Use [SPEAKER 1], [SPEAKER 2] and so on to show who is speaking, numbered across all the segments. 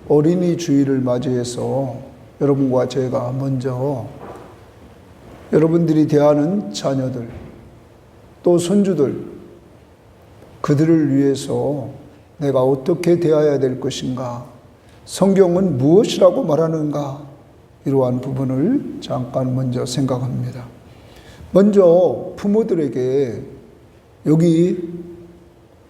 [SPEAKER 1] 어린이 주일을 맞이해서 여러분과 제가 먼저 여러분들이 대하는 자녀들 또 손주들 그들을 위해서 내가 어떻게 대해야 될 것인가, 성경은 무엇이라고 말하는가, 이러한 부분을 잠깐 먼저 생각합니다. 먼저 부모들에게 여기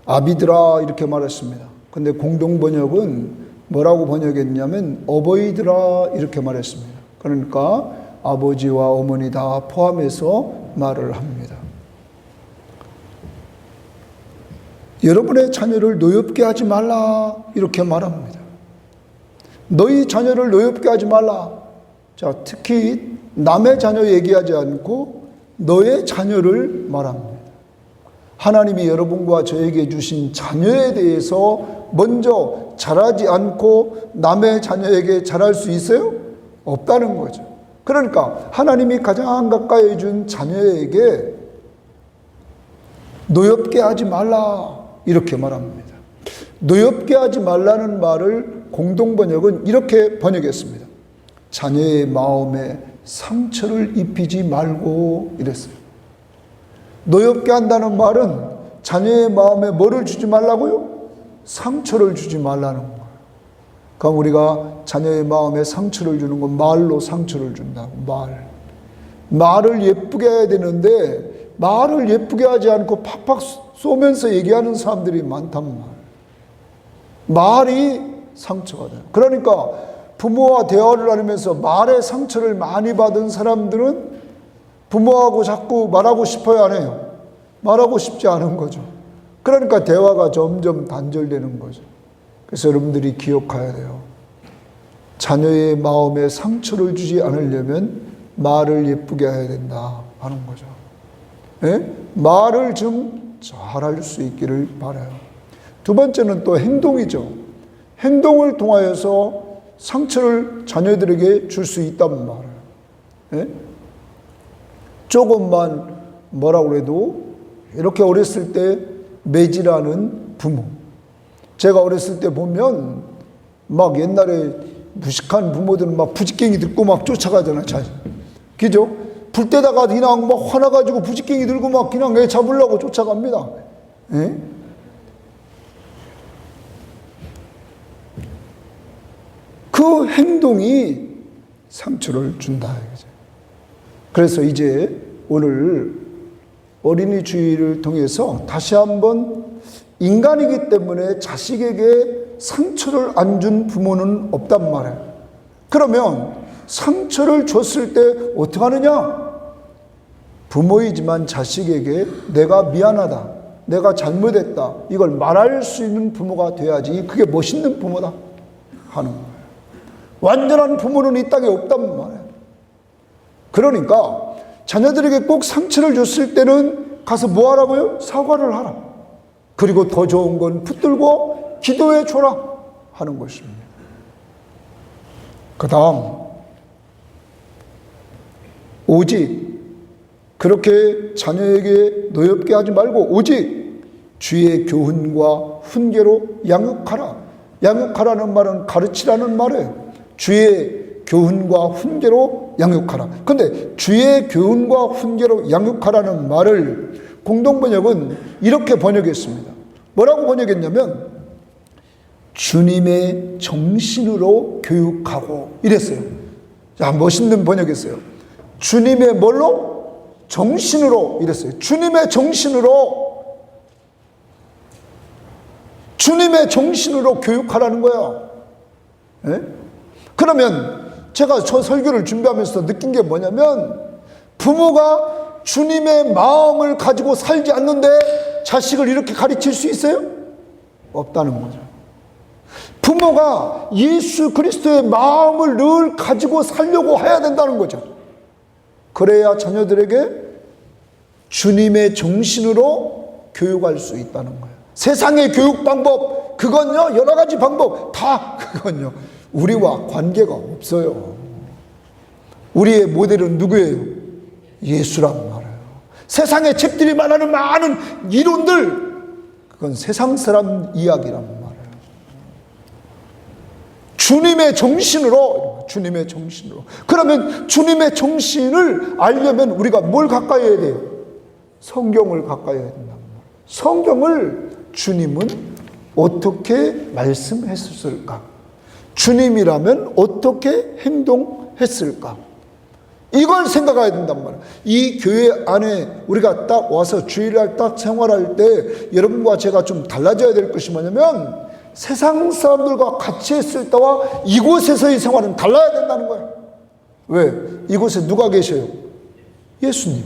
[SPEAKER 1] 아비들아 이렇게 말했습니다. 근데 공동번역은 뭐라고 번역했냐면 어버이들아 이렇게 말했습니다. 그러니까 아버지와 어머니 다 포함해서 말을 합니다. 여러분의 자녀를 노엽게 하지 말라 이렇게 말합니다. 너희 자녀를 노엽게 하지 말라. 자, 특히 남의 자녀 얘기하지 않고 너의 자녀를 말합니다. 하나님이 여러분과 저에게 주신 자녀에 대해서 먼저 잘하지 않고 남의 자녀에게 잘할 수 있어요? 없다는 거죠. 그러니까 하나님이 가장 가까이 준 자녀에게 노엽게 하지 말라 이렇게 말합니다. 노엽게 하지 말라는 말을 공동번역은 이렇게 번역했습니다. 자녀의 마음에 상처를 입히지 말고 이랬어요. 노엽게 한다는 말은 자녀의 마음에 뭐를 주지 말라고요? 상처를 주지 말라는 거예요. 그럼 우리가 자녀의 마음에 상처를 주는 건 말로 상처를 준다고. 말을 예쁘게 해야 되는데 말을 예쁘게 하지 않고 팍팍 쏘면서 얘기하는 사람들이 많단 말이에요. 말이 상처가 돼요. 그러니까 부모와 대화를 나누면서 말에 상처를 많이 받은 사람들은 부모하고 자꾸 말하고 싶어요, 안 해요? 말하고 싶지 않은 거죠. 그러니까 대화가 점점 단절되는 거죠. 그래서 여러분들이 기억해야 돼요. 자녀의 마음에 상처를 주지 않으려면 말을 예쁘게 해야 된다 하는 거죠. 네? 말을 좀 잘할 수 있기를 바라요. 두 번째는 또 행동이죠. 행동을 통하여서 상처를 자녀들에게 줄 수 있단 말이에요. 네? 조금만 뭐라고 해도 이렇게 어렸을 때 매질하는 부모. 제가 어렸을 때 보면 막 옛날에 무식한 부모들은 막 부지깽이 들고 막 쫓아가잖아요. 그죠? 불 때다가 그냥 막 화나가지고 부지깽이 들고 막 그냥 애 잡으려고 쫓아갑니다. 예? 그 행동이 상처를 준다. 그래서 이제 오늘 어린이 주일을 통해서 다시 한번 인간이기 때문에 자식에게 상처를 안 준 부모는 없단 말이에요. 그러면 상처를 줬을 때 어떻게 하느냐? 부모이지만 자식에게 내가 미안하다, 내가 잘못했다, 이걸 말할 수 있는 부모가 돼야지 그게 멋있는 부모다 하는 거예요. 완전한 부모는 이 땅에 없단 말이에요. 그러니까 자녀들에게 꼭 상처를 줬을 때는 가서 뭐 하라고요? 사과를 하라. 그리고 더 좋은 건 붙들고 기도해 줘라 하는 것입니다. 그 다음, 오직 그렇게 자녀에게 노엽게 하지 말고 오직 주의 교훈과 훈계로 양육하라. 양육하라는 말은 가르치라는 말이에요. 주의 교훈과 훈계로 양육하라. 그런데 주의 교훈과 훈계로 양육하라는 말을 공동번역은 이렇게 번역했습니다. 뭐라고 번역했냐면 주님의 정신으로 교육하고 이랬어요. 자, 멋있는 번역이었어요. 주님의 뭘로? 정신으로 이랬어요. 주님의 정신으로, 주님의 정신으로 교육하라는 거야. 예? 그러면 제가 저 설교를 준비하면서 느낀 게 뭐냐면 부모가 주님의 마음을 가지고 살지 않는데 자식을 이렇게 가르칠 수 있어요? 없다는 거죠. 부모가 예수 그리스도의 마음을 늘 가지고 살려고 해야 된다는 거죠. 그래야 자녀들에게 주님의 정신으로 교육할 수 있다는 거예요. 세상의 교육 방법, 그건요, 여러 가지 방법, 다 그건요, 우리와 관계가 없어요. 우리의 모델은 누구예요? 예수란 말이에요. 세상의 책들이 말하는 많은 이론들, 그건 세상 사람 이야기란 말이에요. 주님의 정신으로, 주님의 정신으로. 그러면 주님의 정신을 알려면 우리가 뭘 가까이 해야 돼요? 성경을 가까이 해야 된다. 성경을 주님은 어떻게 말씀했을까? 주님이라면 어떻게 행동했을까? 이걸 생각해야 된단 말이에요. 이 교회 안에 우리가 딱 와서 주일날 딱 생활할 때 여러분과 제가 좀 달라져야 될 것이 뭐냐면 세상 사람들과 같이 했을 때와 이곳에서의 생활은 달라야 된다는 거예요. 왜? 이곳에 누가 계셔요? 예수님.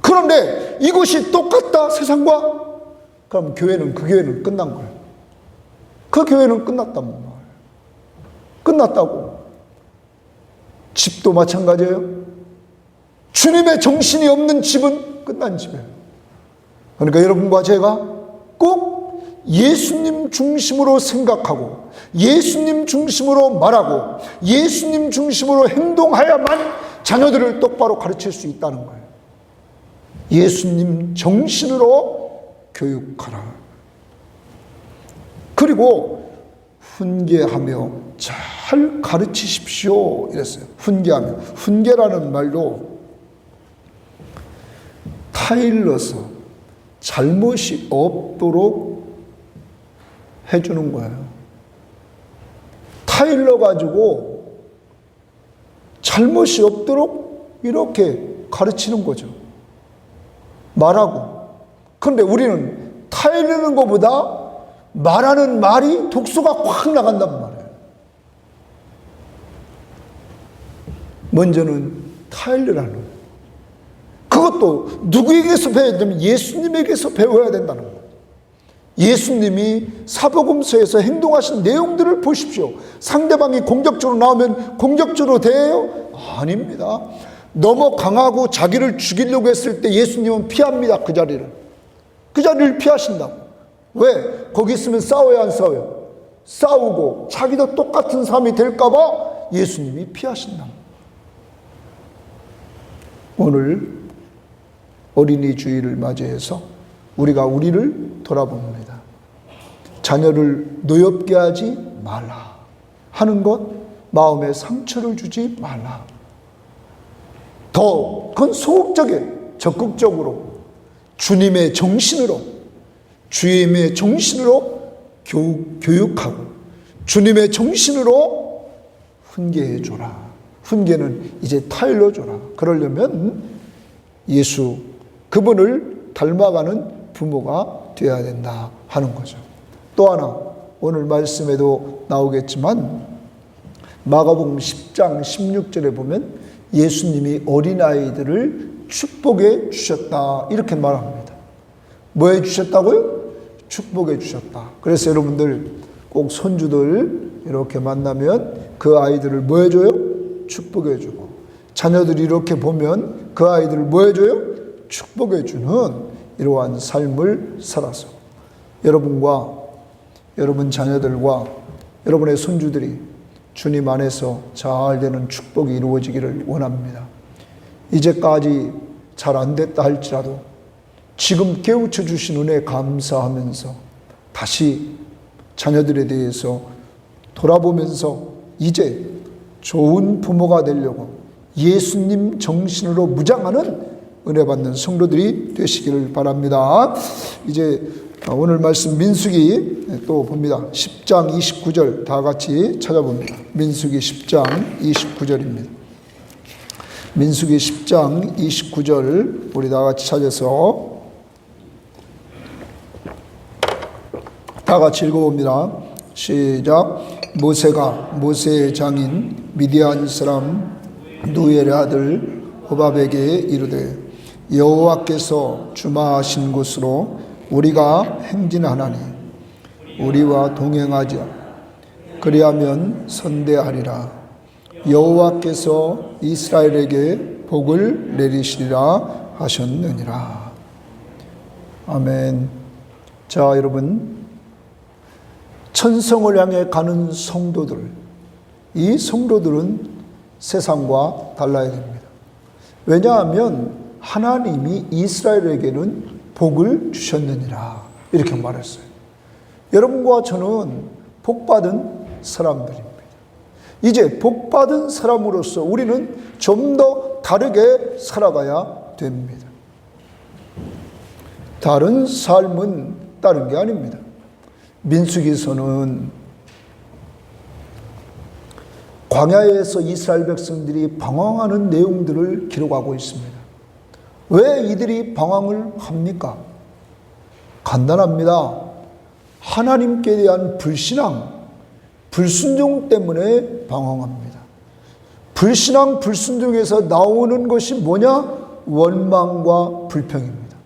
[SPEAKER 1] 그런데 이곳이 똑같다 세상과? 그럼 교회는, 그 교회는 끝난 거예요. 그 교회는 끝났단 말이에요. 끝났다고. 집도 마찬가지예요. 주님의 정신이 없는 집은 끝난 집이에요. 그러니까 여러분과 제가 꼭 예수님 중심으로 생각하고 예수님 중심으로 말하고 예수님 중심으로 행동해야만 자녀들을 똑바로 가르칠 수 있다는 거예요. 예수님 정신으로 교육하라. 그리고 훈계하며 잘 가르치십시오 이랬어요. 훈계하며. 훈계라는 말도 타일러서 잘못이 없도록 해주는 거예요. 타일러 가지고 잘못이 없도록 이렇게 가르치는 거죠. 말하고. 그런데 우리는 타일르는 것보다 말하는 말이 독소가 확 나간단 말이에요. 먼저는 타일르라는 거예요. 그것도 누구에게서 배워야 되면 예수님에게서 배워야 된다는 거예요. 예수님이 사복음서에서 행동하신 내용들을 보십시오. 상대방이 공격적으로 나오면 공격적으로 대해요? 아닙니다. 너무 강하고 자기를 죽이려고 했을 때 예수님은 피합니다. 그 자리를. 그 자리를 피하신다고. 왜? 거기 있으면 싸워야 안 싸워요? 싸우고 자기도 똑같은 삶이 될까봐 예수님이 피하신다. 오늘 어린이 주일을 맞이해서 우리가 우리를 돌아봅니다. 자녀를 노엽게 하지 말라 하는 것, 마음에 상처를 주지 말라. 더 그건 소극적이에요. 적극적으로 주님의 정신으로, 주님의 정신으로 교육하고 주님의 정신으로 훈계해 줘라. 훈계는 이제 타일러 줘라. 그러려면 예수 그분을 닮아가는 부모가 되어야 된다 하는 거죠. 또 하나 오늘 말씀에도 나오겠지만 마가복음 10장 16절에 보면 예수님이 어린아이들을 축복해 주셨다 이렇게 말합니다. 뭐 해 주셨다고요? 축복해 주셨다. 그래서 여러분들 꼭 손주들 이렇게 만나면 그 아이들을 뭐 해줘요? 축복해 주고, 자녀들이 이렇게 보면 그 아이들을 뭐 해줘요? 축복해 주는 이러한 삶을 살아서 여러분과 여러분 자녀들과 여러분의 손주들이 주님 안에서 잘 되는 축복이 이루어지기를 원합니다. 이제까지 잘 안 됐다 할지라도 지금 깨우쳐 주신 은혜 감사하면서 다시 자녀들에 대해서 돌아보면서 이제 좋은 부모가 되려고 예수님 정신으로 무장하는 은혜 받는 성도들이 되시기를 바랍니다. 이제 오늘 말씀 민수기 또 봅니다. 10장 29절 다 같이 찾아봅니다. 민수기 10장 29절입니다. 민수기 10장 29절 우리 다 같이 찾아서 다 같이 읽어봅니다. 시작. 모세가 모세의 장인 미디안 사람 누엘의 아들 호밥에게 이르되 여호와께서 주마하신 곳으로 우리가 행진하나니 우리와 동행하자. 그리하면 선대하리라. 여호와께서 이스라엘에게 복을 내리시리라 하셨느니라. 아멘. 자, 여러분, 천성을 향해 가는 성도들, 이 성도들은 세상과 달라야 됩니다. 왜냐하면 하나님이 이스라엘에게는 복을 주셨느니라 이렇게 말했어요. 여러분과 저는 복받은 사람들입니다. 이제 복받은 사람으로서 우리는 좀 더 다르게 살아가야 됩니다. 다른 삶은 다른 게 아닙니다. 민수기서는 광야에서 이스라엘 백성들이 방황하는 내용들을 기록하고 있습니다. 왜 이들이 방황을 합니까? 간단합니다. 하나님께 대한 불신앙, 불순종 때문에 방황합니다. 불신앙, 불순종에서 나오는 것이 뭐냐? 원망과 불평입니다.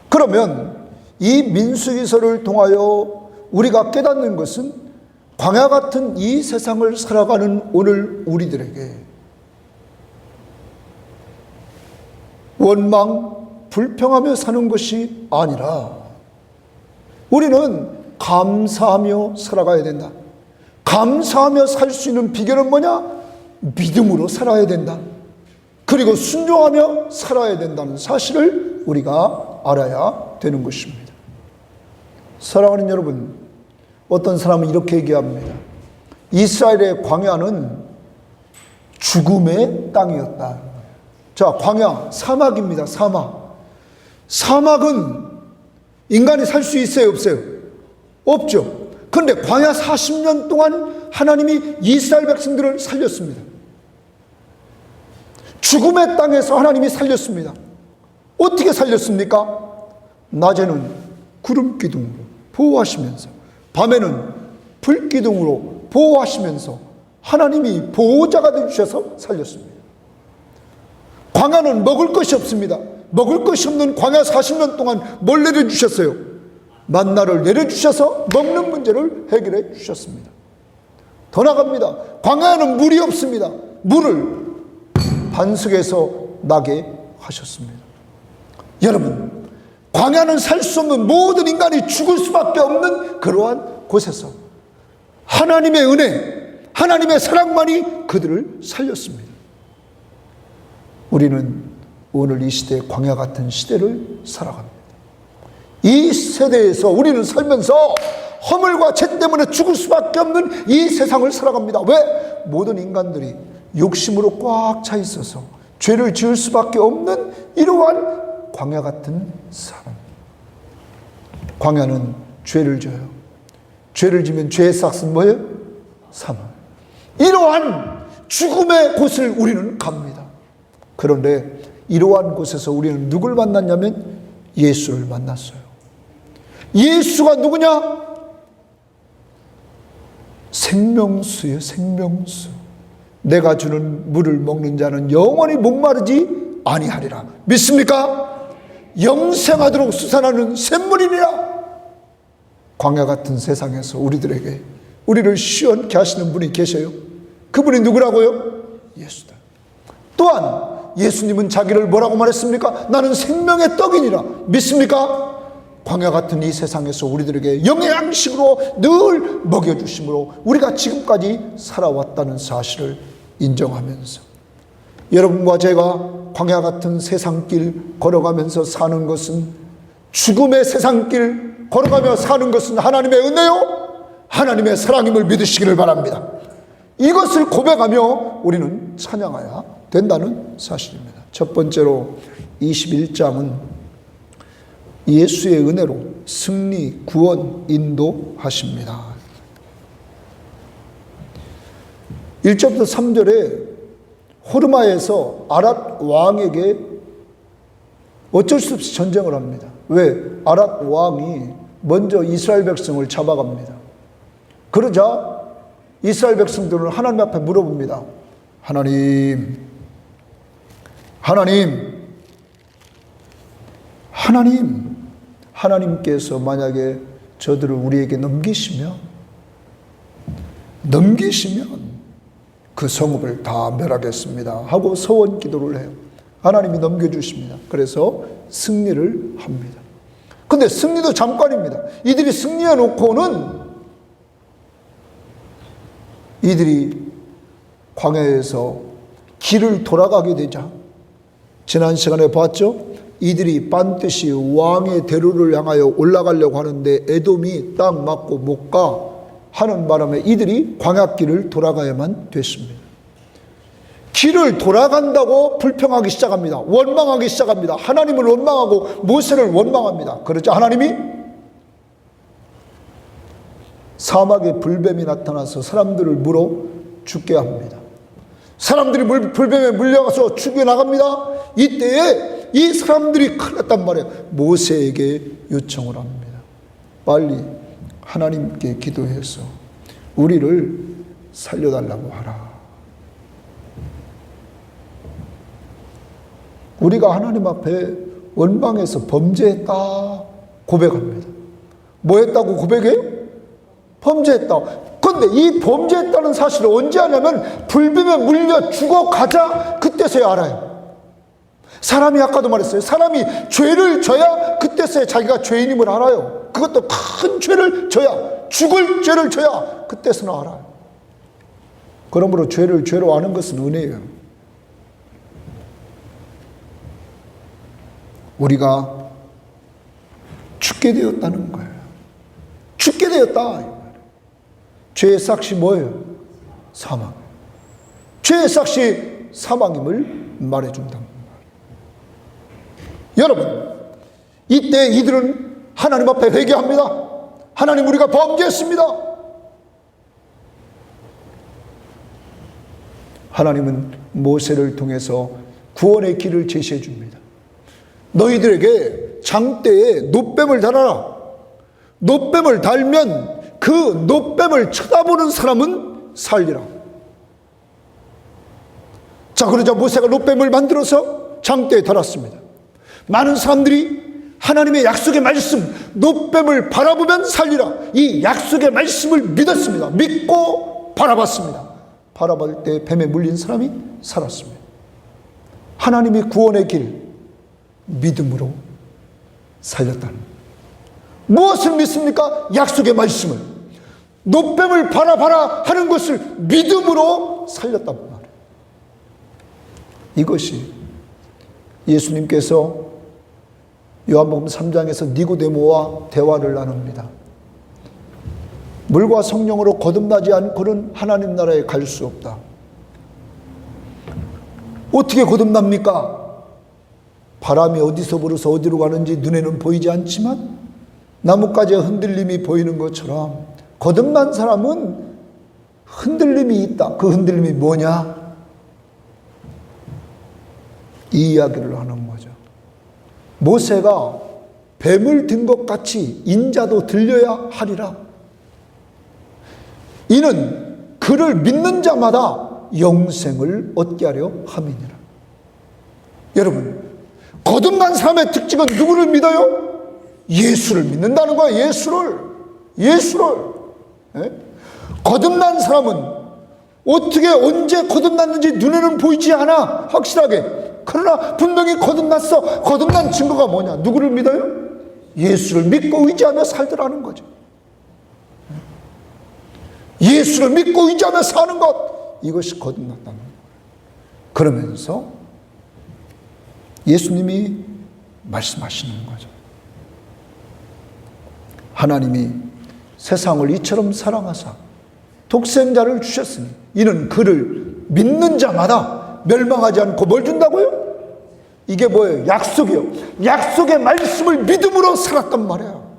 [SPEAKER 1] 그러면 이 민수기서를 통하여 우리가 깨닫는 것은 광야 같은 이 세상을 살아가는 오늘 우리들에게 원망, 불평하며 사는 것이 아니라 우리는 감사하며 살아가야 된다. 감사하며 살 수 있는 비결은 뭐냐? 믿음으로 살아야 된다. 그리고 순종하며 살아야 된다는 사실을 우리가 알아야 되는 것입니다. 사랑하는 여러분, 어떤 사람은 이렇게 얘기합니다. 이스라엘의 광야는 죽음의 땅이었다. 자, 광야, 사막입니다. 사막. 사막은 인간이 살 수 있어요, 없어요? 없죠. 그런데 광야 40년 동안 하나님이 이스라엘 백성들을 살렸습니다. 죽음의 땅에서 하나님이 살렸습니다. 어떻게 살렸습니까? 낮에는 구름 기둥으로 보호하시면서, 밤에는 불 기둥으로 보호하시면서 하나님이 보호자가 되주셔서 살렸습니다. 광야는 먹을 것이 없습니다. 먹을 것이 없는 광야 40년 동안 뭘 내려주셨어요? 만나를 내려주셔서 먹는 문제를 해결해 주셨습니다. 더 나갑니다. 광야에는 물이 없습니다. 물을 반석에서 나게 하셨습니다. 여러분, 광야는 살 수 없는, 모든 인간이 죽을 수밖에 없는 그러한 곳에서 하나님의 은혜, 하나님의 사랑만이 그들을 살렸습니다. 우리는 오늘 이 시대, 광야 같은 시대를 살아갑니다. 이 세대에서 우리는 살면서 허물과 죄 때문에 죽을 수밖에 없는 이 세상을 살아갑니다. 왜? 모든 인간들이 욕심으로 꽉 차 있어서 죄를 지을 수밖에 없는 이러한 광야 같은 삶. 광야는 죄를 져요. 죄를 지면 죄의 삭은 뭐예요? 사망. 이러한 죽음의 곳을 우리는 갑니다. 그런데 이러한 곳에서 우리는 누굴 만났냐면 예수를 만났어요. 예수가 누구냐? 생명수예요. 생명수. 내가 주는 물을 먹는 자는 영원히 목마르지 아니하리라. 믿습니까? 영생하도록 수산하는 샘물이니라. 광야 같은 세상에서 우리들에게, 우리를 시원케 하시는 분이 계셔요. 그분이 누구라고요? 예수다. 또한 예수님은 자기를 뭐라고 말했습니까? 나는 생명의 떡이니라. 믿습니까? 광야 같은 이 세상에서 우리들에게 영양식으로 늘 먹여주심으로 우리가 지금까지 살아왔다는 사실을 인정하면서, 여러분과 제가 광야 같은 세상길 걸어가면서 사는 것은, 죽음의 세상길 걸어가며 사는 것은 하나님의 은혜요, 하나님의 사랑임을 믿으시기를 바랍니다. 이것을 고백하며 우리는 찬양해야 된다는 사실입니다. 첫 번째로 21장은 예수의 은혜로 승리, 구원, 인도하십니다. 1절부터 3절에 호르마에서 아랏 왕에게 어쩔 수 없이 전쟁을 합니다. 왜? 아랏 왕이 먼저 이스라엘 백성을 잡아갑니다. 그러자 이스라엘 백성들은 하나님 앞에 물어봅니다. 하나님께서 만약에 저들을 우리에게 넘기시면 그 성읍을 다 멸하겠습니다 하고 서원 기도를 해요. 하나님이 넘겨주십니다. 그래서 승리를 합니다. 근데 승리도 잠깐입니다. 이들이 승리해 놓고는 이들이 광야에서 길을 돌아가게 되자, 지난 시간에 봤죠? 이들이 반드시 왕의 대로를 향하여 올라가려고 하는데 에돔이 딱 맞고 못 가. 하는 바람에 이들이 광야길을 돌아가야만 됐습니다. 길을 돌아간다고 불평하기 시작합니다. 원망하기 시작합니다. 하나님을 원망하고 모세를 원망합니다. 그러자 하나님이 사막에 불뱀이 나타나서 사람들을 물어 죽게 합니다. 사람들이 불뱀에 물려가서 죽여나갑니다. 이때에 이 사람들이 큰일 났단 말이에요. 모세에게 요청을 합니다. 빨리 하나님께 기도해서 우리를 살려달라고 하라. 우리가 하나님 앞에 원망해서 범죄했다 고백합니다. 뭐 했다고 고백해요? 범죄했다. 그런데 이 범죄했다는 사실을 언제 하냐면 불뱀에 물려 죽어가자 그때서야 알아요. 사람이 아까도 말했어요. 사람이 죄를 져야 그때서야 자기가 죄인임을 알아요. 그것도 큰 죄를 져야, 죽을 죄를 져야 그때서는 알아요. 그러므로 죄를 죄로 아는 것은 은혜예요. 우리가 죽게 되었다는 거예요. 죽게 되었다. 죄의 삭시 뭐예요? 사망. 죄의 삭시 사망임을 말해준다. 여러분, 이때 이들은 하나님 앞에 회개합니다. 하나님, 우리가 범죄했습니다. 하나님은 모세를 통해서 구원의 길을 제시해 줍니다. 너희들에게 장대에 놋뱀을 달아라. 놋뱀을 달면 그 놋뱀을 쳐다보는 사람은 살리라. 자, 그러자 모세가 놋뱀을 만들어서 장대에 달았습니다. 많은 사람들이 하나님의 약속의 말씀, 놋뱀을 바라보면 살리라, 이 약속의 말씀을 믿었습니다. 믿고 바라봤습니다. 바라볼 때 뱀에 물린 사람이 살았습니다. 하나님이 구원의 길, 믿음으로 살렸다는, 무엇을 믿습니까? 약속의 말씀을, 놋뱀을 바라봐라 하는 것을 믿음으로 살렸단 말이에요. 이것이 예수님께서 요한복음 3장에서 니고데모와 대화를 나눕니다. 물과 성령으로 거듭나지 않고는 하나님 나라에 갈 수 없다. 어떻게 거듭납니까? 바람이 어디서 불어서 어디로 가는지 눈에는 보이지 않지만 나뭇가지의 흔들림이 보이는 것처럼 거듭난 사람은 흔들림이 있다. 그 흔들림이 뭐냐? 이 이야기를 하는 거죠. 모세가 뱀을 든 것 같이 인자도 들려야 하리라. 이는 그를 믿는 자마다 영생을 얻게 하려 함이니라. 여러분, 거듭난 사람의 특징은 누구를 믿어요? 예수를 믿는다는 거야. 예수를. 예? 거듭난 사람은 어떻게 언제 거듭났는지 눈에는 보이지 않아, 확실하게. 그러나 분명히 거듭났어. 거듭난 증거가 뭐냐? 누구를 믿어요? 예수를 믿고 의지하며 살더라는 거죠. 예수를 믿고 의지하며 사는 것, 이것이 거듭났다는 거예요. 그러면서 예수님이 말씀하시는 거죠. 하나님이 세상을 이처럼 사랑하사 독생자를 주셨으니 이는 그를 믿는 자마다 멸망하지 않고 뭘 준다고요? 이게 뭐예요? 약속이요. 약속의 말씀을 믿음으로 살았단 말이에요.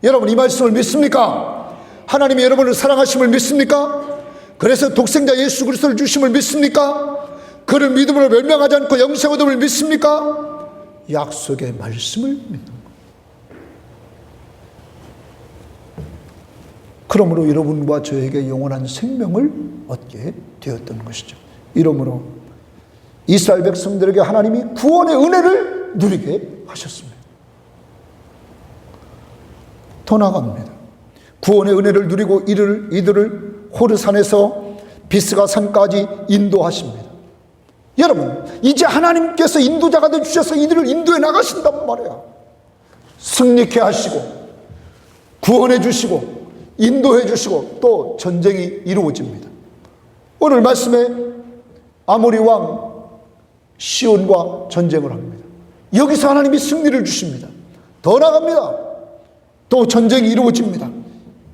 [SPEAKER 1] 여러분, 이 말씀을 믿습니까? 하나님이 여러분을 사랑하심을 믿습니까? 그래서 독생자 예수 그리스도를 주심을 믿습니까? 그를 믿음으로 멸망하지 않고 영생 얻음을 믿습니까? 약속의 말씀을 믿는 거예요. 그러므로 여러분과 저에게 영원한 생명을 얻게 되었던 것이죠. 이러므로 이스라엘 백성들에게 하나님이 구원의 은혜를 누리게 하셨습니다. 더 나아갑니다. 구원의 은혜를 누리고 이들을 호르산에서 비스가 산까지 인도하십니다. 여러분, 이제 하나님께서 인도자가 되주셔서 이들을 인도해 나가신단 말이에요. 승리케 하시고 구원해 주시고 인도해 주시고 또 전쟁이 이루어집니다. 오늘 말씀에 아모리 왕 시온과 전쟁을 합니다. 여기서 하나님이 승리를 주십니다. 더 나갑니다. 또 전쟁이 이루어집니다.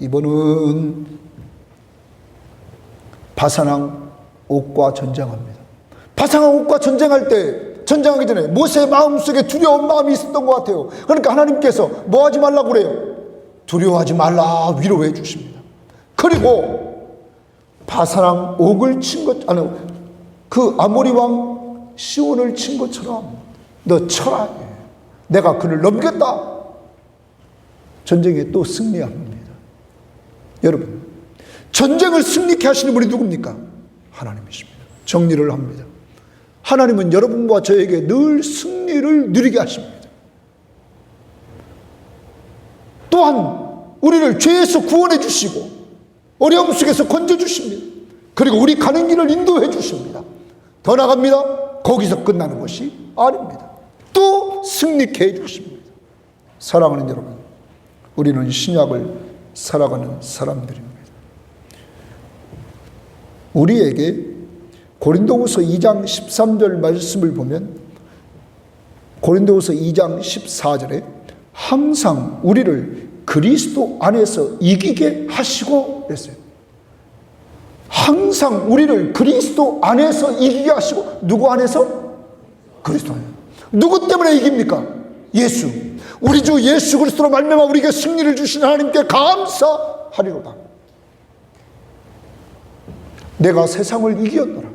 [SPEAKER 1] 이번은 바사랑 옥과 전쟁합니다. 바사랑 옥과 전쟁하기 전에 모세의 마음속에 두려운 마음이 있었던 것 같아요. 그러니까 하나님께서 뭐 하지 말라고 그래요? 두려워하지 말라 위로해 주십니다. 그리고 바사랑 옥을 친 것, 아니, 그 아모리 왕 시온을 친 것처럼 너 쳐라. 내가 그를 넘겼다. 전쟁에 또 승리합니다. 여러분, 전쟁을 승리케 하시는 분이 누굽니까? 하나님이십니다. 정리를 합니다. 하나님은 여러분과 저에게 늘 승리를 누리게 하십니다. 또한 우리를 죄에서 구원해 주시고 어려움 속에서 건져 주십니다. 그리고 우리 가는 길을 인도해 주십니다. 더 나갑니다. 거기서 끝나는 것이 아닙니다. 또 승리케 해 주십니다. 사랑하는 여러분, 우리는 신약을 살아가는 사람들입니다. 우리에게 고린도후서 2장 13절 말씀을 보면 고린도후서 2장 14절에 항상 우리를 그리스도 안에서 이기게 하시고 그랬어요. 항상 우리를 그리스도 안에서 이기게 하시고, 누구 안에서? 그리스도 안에서. 누구 때문에 이깁니까? 예수. 우리 주 예수 그리스도로 말미암아 우리에게 승리를 주신 하나님께 감사하리로다. 내가 세상을 이기었노라.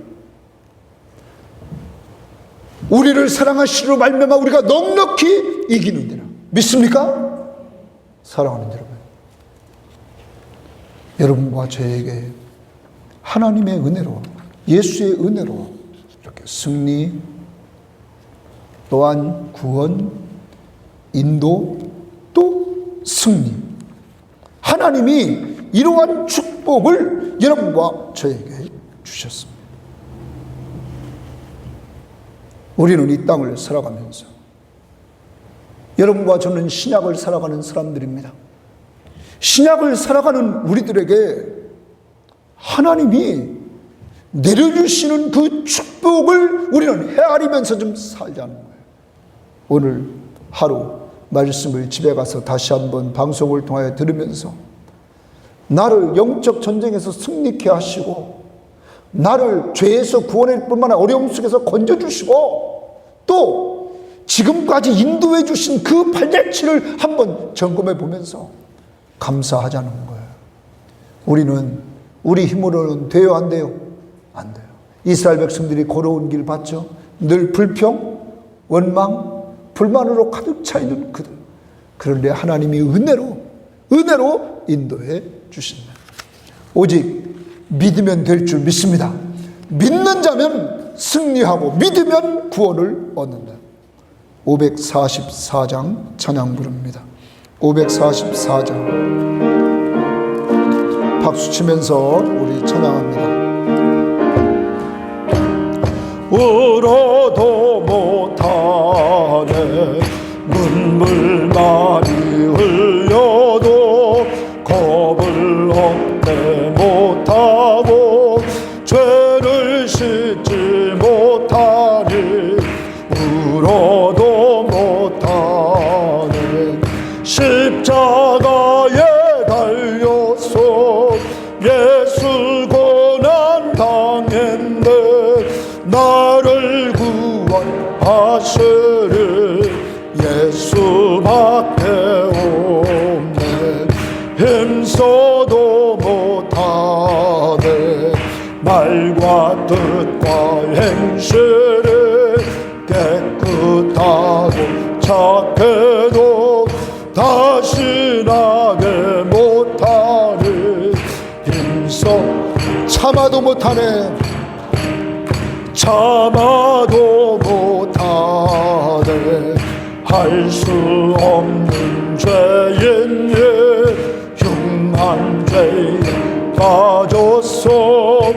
[SPEAKER 1] 우리를 사랑하시로 말미암아 우리가 넉넉히 이기는지라. 믿습니까? 사랑하는 여러분, 여러분과 저에게 하나님의 은혜로, 예수의 은혜로 이렇게 승리, 또한 구원, 인도, 또 승리, 하나님이 이러한 축복을 여러분과 저에게 주셨습니다. 우리는 이 땅을 살아가면서, 여러분과 저는 신약을 살아가는 사람들입니다. 신약을 살아가는 우리들에게 하나님이 내려주시는 그 축복을 우리는 헤아리면서 좀 살자는 거예요. 오늘 하루 말씀을 집에 가서 다시 한번 방송을 통하여 들으면서 나를 영적 전쟁에서 승리케 하시고, 나를 죄에서 구원할 뿐만 아니라 어려움 속에서 건져주시고, 또 지금까지 인도해 주신 그 발자취를 한번 점검해 보면서 감사하자는 거예요. 우리는 우리 힘으로는 돼요, 안 돼요? 안 돼요. 이스라엘 백성들이 걸어온 길 봤죠? 늘 불평, 원망, 불만으로 가득 차 있는 그들. 그런데 하나님이 은혜로 인도해 주신다. 오직 믿으면 될 줄 믿습니다. 믿는 자면 승리하고 믿으면 구원을 얻는다. 544장 찬양 부릅니다. 544장 박수 치면서 우리 찬양합니다.
[SPEAKER 2] 울어도 못하네, 눈물 많이 흘려도 겁을 얻지 못하고 죄를 씻지 못하니 울어도 못하네. 십자가에 달려서 예수 고난 당했네. 나를 구원하시리 예수밖에 없네. 힘써도 못하네. 말과 뜻과 행실을 깨끗하고 착해도 다시 나게 못하니 힘써
[SPEAKER 1] 참아도 못하네.
[SPEAKER 2] 참아도 못하네. 할 수 없는 죄인이 흉한 죄 가졌어.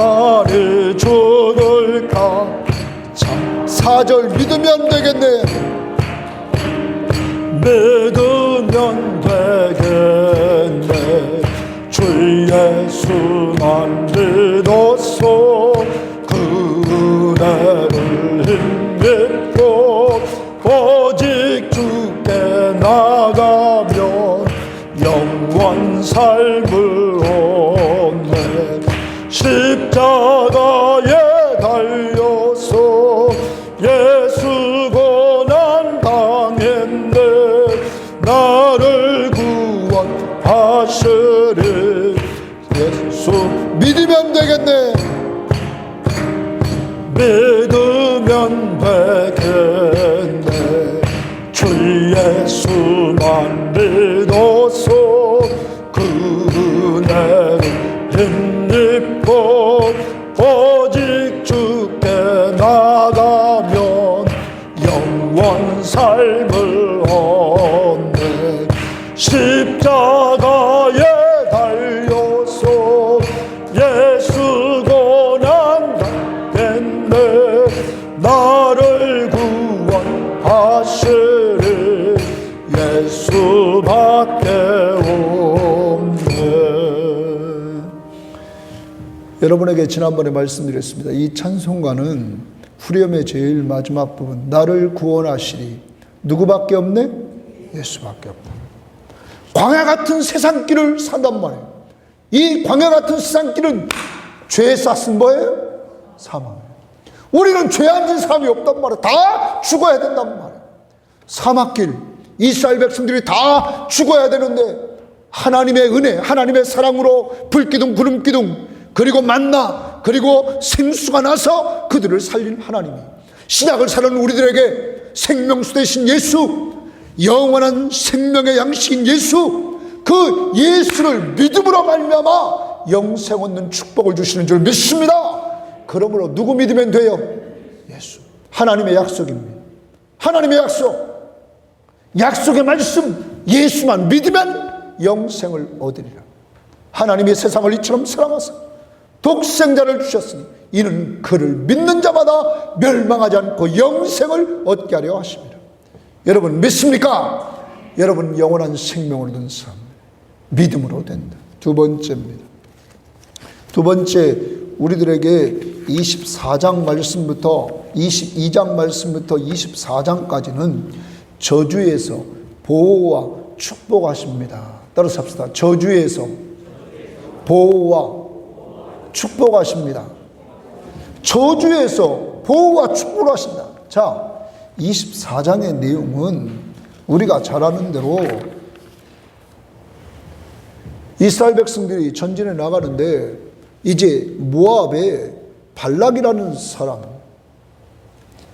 [SPEAKER 2] 어디 죽을까.
[SPEAKER 1] 참, 4절 믿으면 되겠네.
[SPEAKER 2] 믿으면 되겠네. 주 예수만 믿어서 그 은혜를 힘입고 오직 주께 나가면 영원 삶을 얻네. 믿으면 되겠네. 주 예수만 믿어서 그 은혜를 힘입고 오직 주께 나가면 영원 삶을 얻네. 십자가에 달려서 예수 고난받겠네. 나를 구원하시리 예수밖에 없네.
[SPEAKER 1] 여러분에게 지난번에 말씀드렸습니다. 이 찬송가는 후렴의 제일 마지막 부분, 나를 구원하시리 누구밖에 없네? 예수밖에 없다. 광야 같은 세상길을 산단 말이에요. 이 광야 같은 세상길은 죄에 쌌은 뭐예요? 사망. 우리는 죄 안 진 사람이 없단 말이에요. 다 죽어야 된단 말이에요. 사막길, 이스라엘 백성들이 다 죽어야 되는데 하나님의 은혜, 하나님의 사랑으로 불기둥 구름기둥 그리고 만나 그리고 생수가 나서 그들을 살린 하나님이, 신약을 사는 우리들에게 생명수 되신 예수, 영원한 생명의 양식인 예수, 그 예수를 믿음으로 말미암아 영생 얻는 축복을 주시는 줄 믿습니다. 그러므로 누구 믿으면 돼요? 예수. 하나님의 약속입니다. 하나님의 약속, 약속의 말씀, 예수만 믿으면 영생을 얻으리라. 하나님이 세상을 이처럼 사랑하사 독생자를 주셨으니 이는 그를 믿는 자마다 멸망하지 않고 영생을 얻게 하려 하십니다. 여러분 믿습니까? 여러분 영원한 생명을 얻는 삶, 믿음으로 된다. 두 번째입니다. 두 번째, 우리들에게 24장 말씀부터 22장 말씀부터 24장까지는 저주에서 보호와 축복하십니다. 따라서 합시다. 저주에서 보호와 축복하십니다. 저주에서 보호와 축복을 하신다. 자, 24장의 내용은 우리가 잘 아는 대로 이스라엘 백성들이 전진해 나가는데 이제 모압의 발락이라는 사람,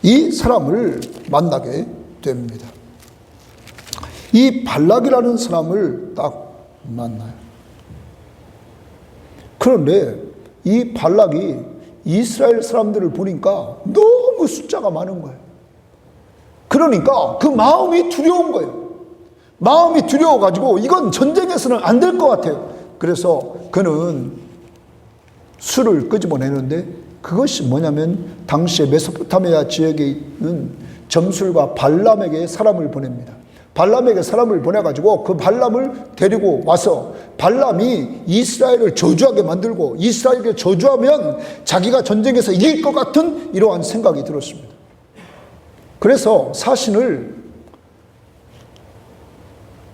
[SPEAKER 1] 이 사람을 만나게 됩니다. 이 발락이라는 사람을 딱 만나요. 그런데 이 발락이 이스라엘 사람들을 보니까 너무 숫자가 많은 거예요. 그러니까 그 마음이 두려운 거예요. 마음이 두려워가지고 이건 전쟁에서는 안 될 것 같아요. 그래서 그는 술을 끄집어내는데 그것이 뭐냐면 당시에 메소포타미아 지역에 있는 점술가 발람에게 사람을 보냅니다. 발람에게 사람을 보내가지고 그 발람을 데리고 와서 발람이 이스라엘을 저주하게 만들고 이스라엘에게 저주하면 자기가 전쟁에서 이길 것 같은 이러한 생각이 들었습니다. 그래서 사신을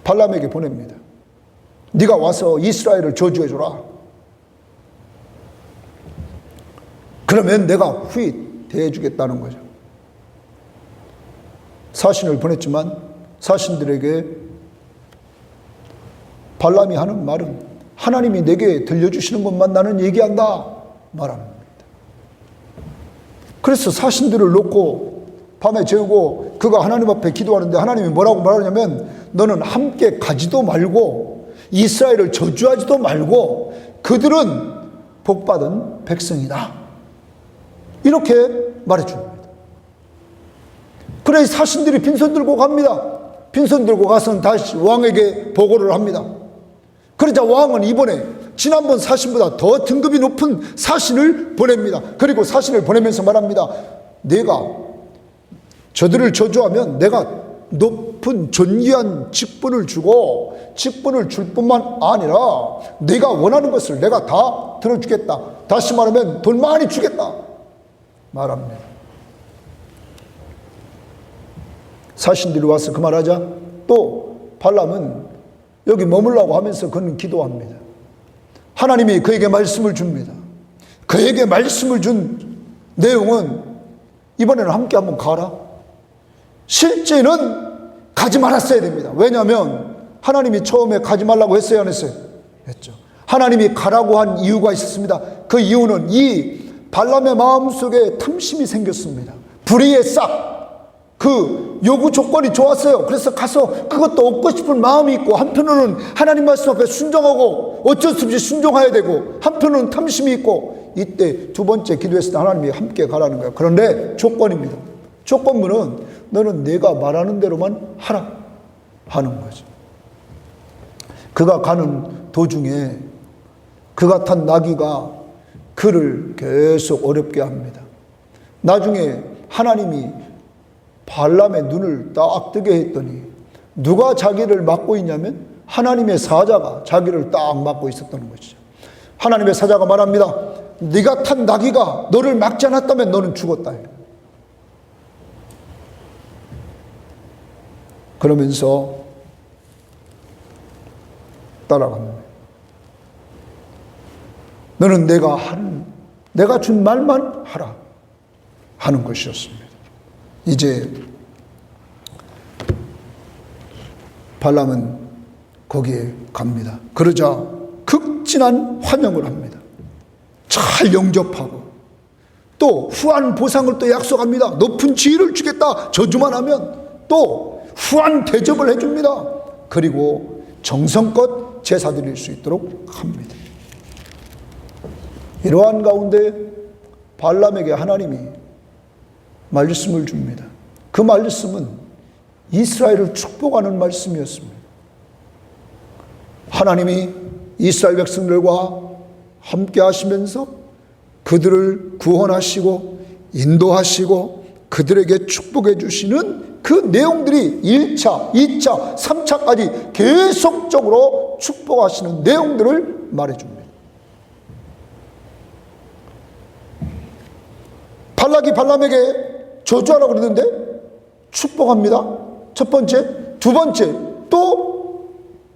[SPEAKER 1] 발람에게 보냅니다. 네가 와서 이스라엘을 저주해줘라. 그러면 내가 후히 대해주겠다는 거죠. 사신을 보냈지만 사신들에게 발람이 하는 말은 하나님이 내게 들려주시는 것만 나는 얘기한다 말합니다. 그래서 사신들을 놓고 밤에 재우고 그가 하나님 앞에 기도하는데 하나님이 뭐라고 말하냐면 너는 함께 가지도 말고 이스라엘을 저주하지도 말고 그들은 복받은 백성이다. 이렇게 말해줍니다. 그래 사신들이 빈손 들고 갑니다. 빈손 들고 가서는 다시 왕에게 보고를 합니다. 그러자 왕은 이번에 지난번 사신보다 더 등급이 높은 사신을 보냅니다. 그리고 사신을 보내면서 말합니다. 내가 저들을 저주하면 내가 높은 존귀한 직분을 주고 직분을 줄 뿐만 아니라 네가 원하는 것을 내가 다 들어주겠다. 다시 말하면 돈 많이 주겠다 말합니다. 사신들이 와서 그 말하자 또 발람은 여기 머물라고 하면서 그는 기도합니다. 하나님이 그에게 말씀을 줍니다. 그에게 말씀을 준 내용은 이번에는 함께 한번 가라. 실제는 가지 말았어야 됩니다. 왜냐하면 하나님이 처음에 가지 말라고 했어요, 안 했어요? 했죠. 하나님이 가라고 한 이유가 있었습니다. 그 이유는 이 발람의 마음속에 탐심이 생겼습니다. 불의의 싹. 그 요구 조건이 좋았어요. 그래서 가서 그것도 얻고 싶은 마음이 있고, 한편으로는 하나님 말씀 앞에 순종하고 어쩔 수 없이 순종해야 되고, 한편으로는 탐심이 있고, 이때 두 번째 기도했을 때 하나님이 함께 가라는 거예요. 그런데 조건입니다. 조건문은 너는 내가 말하는 대로만 하라 하는 거죠. 그가 가는 도중에 그가 탄 나귀가 그를 계속 어렵게 합니다. 나중에 하나님이 발람의 눈을 딱 뜨게 했더니 누가 자기를 막고 있냐면 하나님의 사자가 자기를 딱 막고 있었다는 것이죠. 하나님의 사자가 말합니다. 네가 탄 나귀가 너를 막지 않았다면 너는 죽었다. 그러면서 따라갑니다. 너는 내가 준 말만 하라 하는 것이었습니다. 이제 발람은 거기에 갑니다. 그러자 극진한 환영을 합니다. 잘 영접하고 또 후한 보상을 또 약속합니다. 높은 지위를 주겠다. 저주만 하면 또 후한 대접을 해줍니다. 그리고 정성껏 제사 드릴 수 있도록 합니다. 이러한 가운데 발람에게 하나님이 말씀을 줍니다. 그 말씀은 이스라엘을 축복하는 말씀이었습니다. 하나님이 이스라엘 백성들과 함께 하시면서 그들을 구원하시고 인도하시고 그들에게 축복해 주시는 그 내용들이 1차, 2차, 3차까지 계속적으로 축복하시는 내용들을 말해줍니다. 발락이 발람에게 저주하라고 그러는데 축복합니다. 첫 번째. 두 번째, 또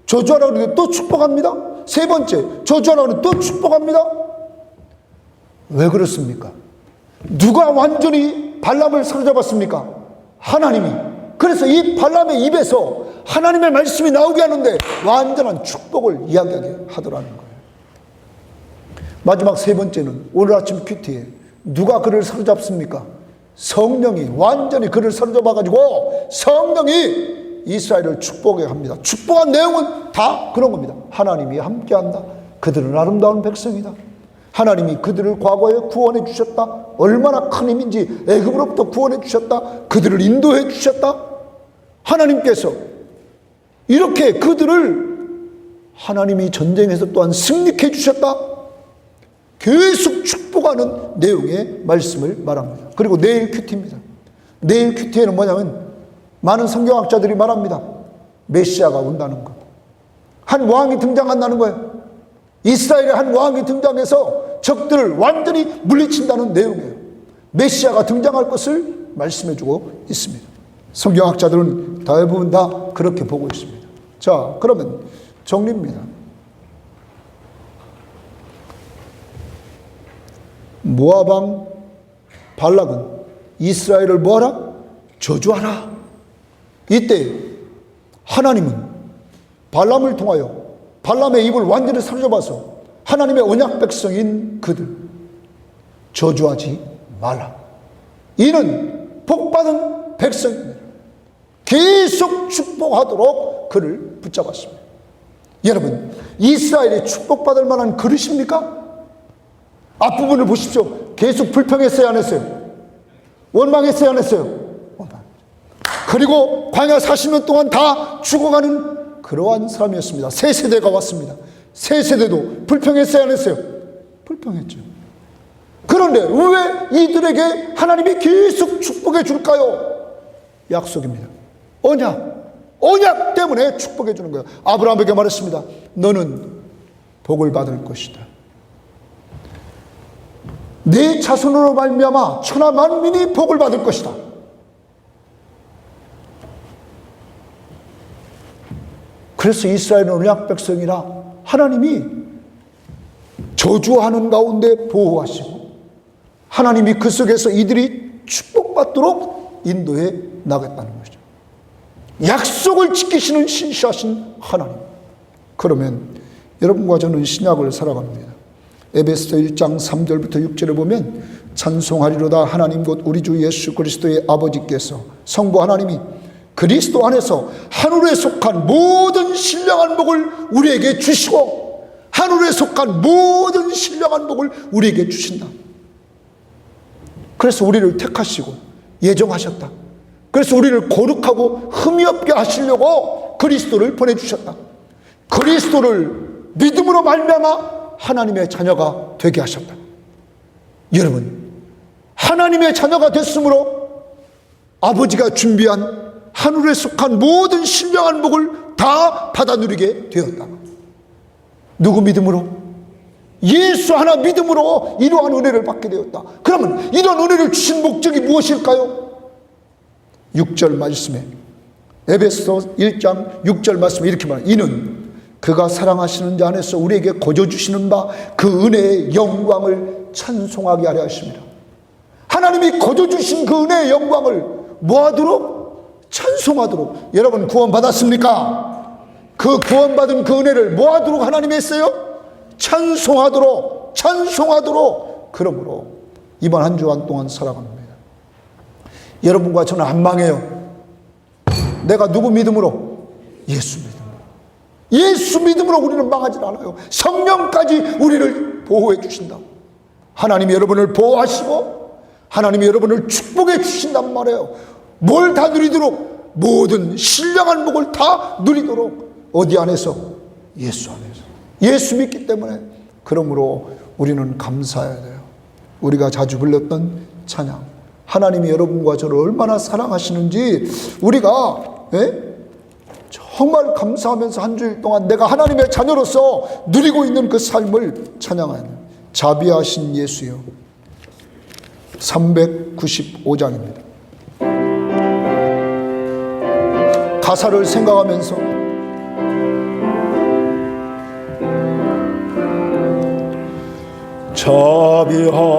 [SPEAKER 1] 저주하라고 그러는데 또 축복합니다. 세 번째, 저주하라고 그러는데 또 축복합니다. 왜 그렇습니까? 누가 완전히 발람을 사로잡았습니까? 하나님이. 그래서 이 발람의 입에서 하나님의 말씀이 나오게 하는데 완전한 축복을 이야기하게 하더라는 거예요. 마지막 세 번째는 오늘 아침 큐티에 누가 그를 사로잡습니까? 성령이 완전히 그를 사로잡아가지고 성령이 이스라엘을 축복하게 합니다. 축복한 내용은 다 그런 겁니다. 하나님이 함께한다. 그들은 아름다운 백성이다. 하나님이 그들을 과거에 구원해 주셨다. 얼마나 큰 힘인지 애굽으로부터 구원해 주셨다. 그들을 인도해 주셨다. 하나님께서 이렇게 그들을 하나님이 전쟁에서 또한 승리케 주셨다. 계속 축복하는 내용의 말씀을 말합니다. 그리고 내일 큐티입니다. 내일 큐티에는 뭐냐면 많은 성경학자들이 말합니다. 메시아가 온다는 것. 한 왕이 등장한다는 거예요. 이스라엘의 한 왕이 등장해서 적들을 완전히 물리친다는 내용이에요. 메시아가 등장할 것을 말씀해주고 있습니다. 성경학자들은 대부분 다 그렇게 보고 있습니다. 자, 그러면 정리입니다. 모압 왕 발락은 이스라엘을 뭐하라? 저주하라. 이때 하나님은 발람을 통하여 발람의 입을 완전히 사로잡아서 하나님의 언약 백성인 그들 저주하지 말라. 이는 복받은 백성입니다. 계속 축복하도록 그를 붙잡았습니다. 여러분, 이스라엘이 축복받을 만한 그릇입니까? 앞부분을 보십시오. 계속 불평했어요, 안 했어요? 원망했어요, 안 했어요? 원망. 그리고 광야 40년 동안 다 죽어가는 그러한 사람이었습니다. 새 세대가 왔습니다. 새 세대도 불평했어요, 안 했어요? 불평했죠. 그런데 왜 이들에게 하나님이 계속 축복해 줄까요? 약속입니다. 언약 때문에 축복해 주는 거예요. 아브라함에게 말했습니다. 너는 복을 받을 것이다. 네 자손으로 말미암아 천하 만민이 복을 받을 것이다. 그래서 이스라엘은 언약 백성이라 하나님이 저주하는 가운데 보호하시고 하나님이 그 속에서 이들이 축복받도록 인도해 나갔다는 것이죠. 약속을 지키시는 신실하신 하나님. 그러면 여러분과 저는 신약을 살아갑니다. 에베소서 1장 3절부터 6절에 보면 찬송하리로다 하나님 곧 우리 주 예수 그리스도의 아버지께서 성부 하나님이 그리스도 안에서 하늘에 속한 모든 신령한 복을 우리에게 주시고 하늘에 속한 모든 신령한 복을 우리에게 주신다. 그래서 우리를 택하시고 예정하셨다. 그래서 우리를 거룩하고 흠이 없게 하시려고 그리스도를 보내주셨다. 그리스도를 믿음으로 말미암아 하나님의 자녀가 되게 하셨다. 여러분, 하나님의 자녀가 됐으므로 아버지가 준비한 하늘에 속한 모든 신령한 복을 다 받아 누리게 되었다. 누구 믿음으로? 예수 하나 믿음으로 이러한 은혜를 받게 되었다. 그러면 이런 은혜를 주신 목적이 무엇일까요? 6절 말씀에, 에베소서 1장 6절 말씀에 이렇게 말합니다. 이는 그가 사랑하시는 자 안에서 우리에게 거저 주시는 바 그 은혜의 영광을 찬송하게 하려 하십니다. 하나님이 거저 주신 그 은혜의 영광을 뭐하도록? 찬송하도록. 여러분 구원 받았습니까? 그 구원받은 그 은혜를 뭐하도록 하나님이 했어요? 찬송하도록. 그러므로 이번 한 주간 동안 살아갑니다. 여러분과 저는 안 망해요. 내가 누구 믿음으로? 예수 믿음으로. 예수 믿음으로 우리는 망하지 않아요. 성령까지 우리를 보호해 주신다. 하나님이 여러분을 보호하시고 하나님이 여러분을 축복해 주신단 말이에요. 뭘 다 누리도록? 모든 신령한 복을 다 누리도록. 어디 안에서? 예수 안에서. 예수 믿기 때문에. 그러므로 우리는 감사해야 돼요. 우리가 자주 불렀던 찬양, 하나님이 여러분과 저를 얼마나 사랑하시는지 우리가 정말 감사하면서 한 주일 동안 내가 하나님의 자녀로서 누리고 있는 그 삶을 찬양하는 자비하신 예수여. 395장입니다. 가사를 생각하면서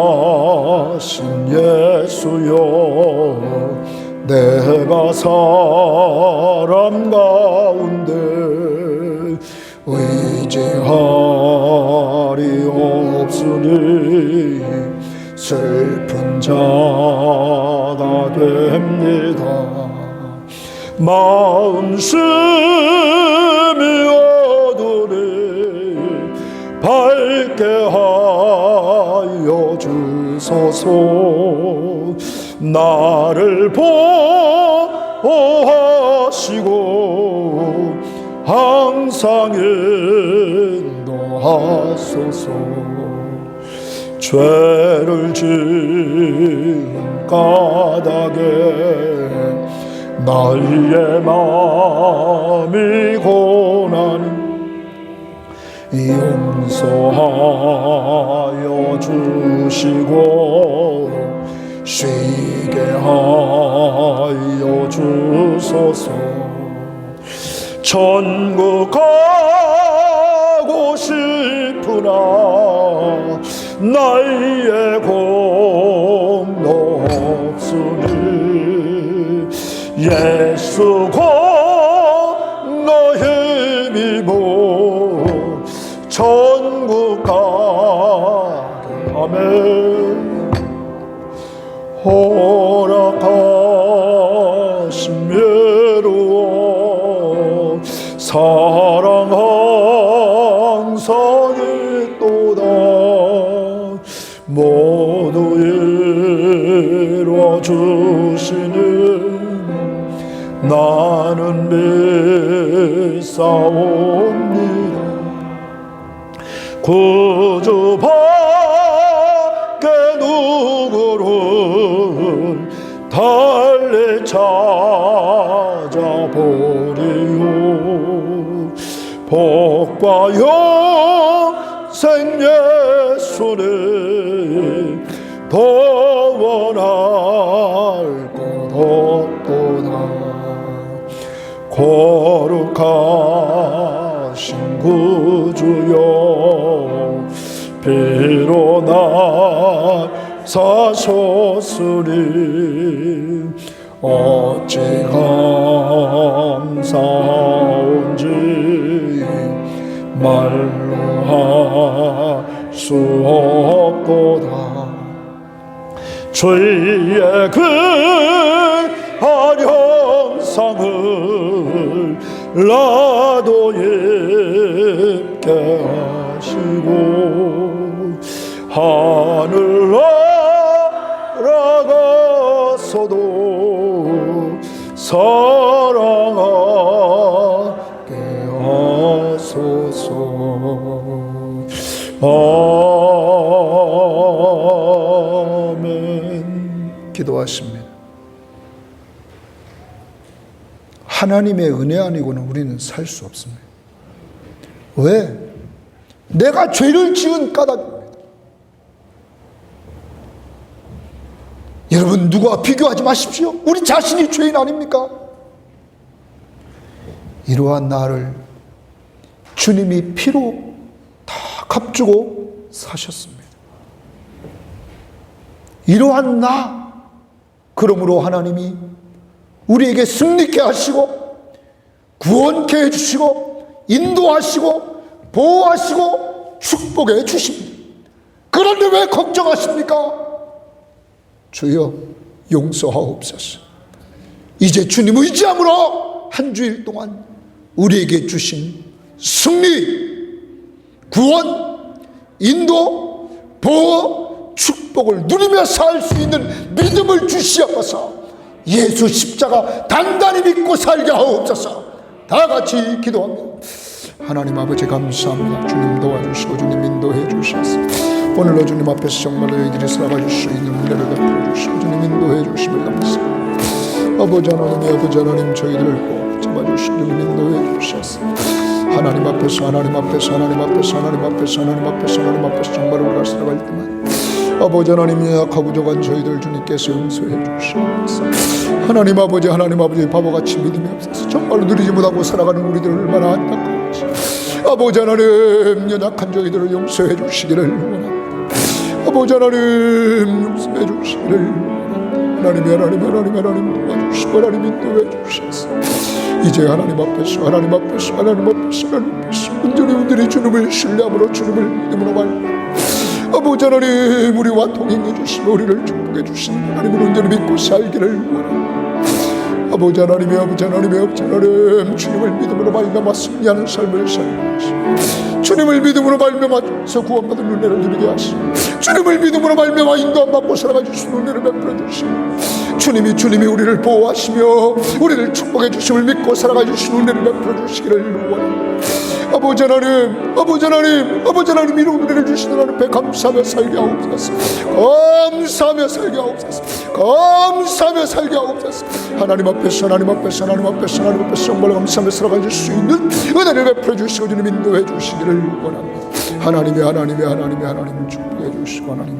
[SPEAKER 1] 자비하신 예수여, 내가 사람 가운데 의지할이 없으니 슬픈 자가 됩니다. 마음 심히 어두니 밝게 하여 주소서. 나를 보호하시고 항상 인도하소서. 죄를 지은 까닭에 나의 마음이 고나니 용서하여 주시고 쉬게 하여 주소서. 천국 가고 싶으나 나의 공로 없으니 예수 공로 힘입어 천국 가게 하며 허락하신 외로워 사랑 항상 있도다. 모두 이루어주시는 나는 믿사옵니다. 구주밖에 누구를 달리 찾아보리요. 복과 영생 예수를 더 원할 것 없도다. 거룩하신 구주여, 비로 날 사셨으니 어찌 감사한지 말로
[SPEAKER 2] 수 없도다. 주의 그 아령상을 나도 입게 하시고 하늘 날아가서도 사랑하게 하소서. 아멘.
[SPEAKER 1] 기도하십니다. 하나님의 은혜 아니고는 우리는 살 수 없습니다. 왜? 내가 죄를 지은 까닭입니다. 여러분, 누구와 비교하지 마십시오. 우리 자신이 죄인 아닙니까? 이러한 나를 주님이 피로 다 값주고 사셨습니다. 이러한 나, 그러므로 하나님이 우리에게 승리케 하시고 구원케 해주시고 인도하시고 보호하시고 축복해 주십니다. 그런데 왜 걱정하십니까? 주여 용서하옵소서. 이제 주님 의지함으로 한 주일 동안 우리에게 주신 승리, 구원, 인도, 보호, 축복을 누리며 살 수 있는 믿음을 주시옵소서. 예수 십자가 단단히 믿고 살게 하옵소서. 다 같이 기도합니다. 하나님 아버지 감사합니다. 주님 도와주시고 주님 인도해 주셔서 오늘도 주님 앞에서 정말 너희들이 살아갈 수 있는 은혜를 베풀어 주시고 주님 인도해 주시면 감사합니다. 아버지 하나님 저희들을 꼭 잡아주시고 주님 인도해 주셔서 하나님 앞에서 정말 우리가 살아갈 때만 아버지 하나님 연약하고 부족한 저희들 주님께서 용서해 주시옵소서. 하나님 아버지 바보같이 믿음이 없어서 정말로 누리지 못하고 살아가는 우리들 얼마나 안타까운지 아버지 하나님 연약한 저희들을 용서해 주시기를 원합니다. 아버지 하나님 용서해 주시기를 원합니다. 하나님 도와주시고 하나님 인도해 주셔서 이제 하나님 앞에서 온전히 주님을 신뢰함으로 주님을 믿음으로 말합니다. 아버지 하나님 우리와 동행해 주시고 우리를 축복해 주시는 하나님을 온전히 믿고 살기를 원합니다. 아버지 하나님 주님을 믿음으로 말미암아 승리하는 삶을 살게 하시고 주님을 믿음으로 말미암아서 구원받은 은혜를 누리게 하시고 주님을 믿음으로 말미암아 인도함 받고 살아가 주시는 은혜를 베풀어 주시고 주님이 우리를 보호하시며 우리를 축복해 주심을 믿고 살아가 주시는 은혜를 베풀어 주시기를 원합니다. 아버지 하나님 이런 은혜를 주시는 하나님 앞에 감사하며 살게 하옵소서. 감사하며 살게 하옵소서. 하나님 앞에서 정말 감사하며 살아갈 수 있는 은혜를 베풀어 주시고 주님 인도해 주시기를 원합니다. 하나님이 축복해 주시고 하나님이